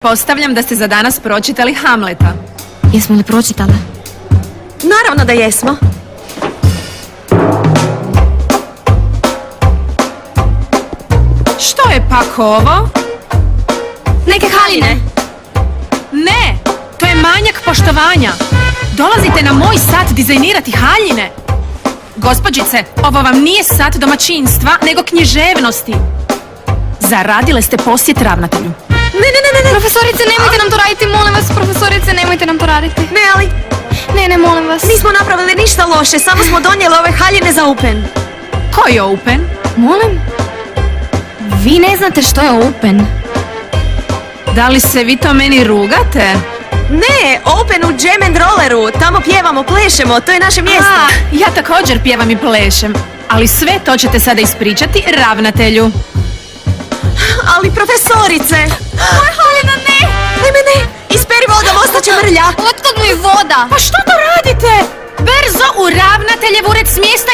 Pretpostavljam da ste za danas pročitali Hamleta. Jesmo li pročitale? Naravno da jesmo. Što je pak ovo? Neke haljine! Ne, to je manjak poštovanja. Dolazite na moj sat dizajnirati haljine. Gospođice, ovo vam nije sat domaćinstva, nego književnosti. Zaradile ste posjet ravnatelju. Ne. Profesorice, nemojte nam to raditi, molim vas, profesorice, nemojte nam to raditi. Ne, ali Ne, molim vas. nismo napravili ništa loše, samo smo donijeli ove haljine za Open. Koji je Open? Molim? Vi ne znate što je Open? Da li se vi to meni rugate? Ne, Open u Jam and Rolleru, tamo pjevamo, plešemo, to je naše mjesto. Ja također pjevam i plešem, ali sve to ćete sada ispričati ravnatelju. Ali profesorice! Moja haljina, ne! Ne, isperi vodom, ostaće mrlja. Otkud mi voda? Pa što to radite? Brzo u ravnateljev ured, s mjesta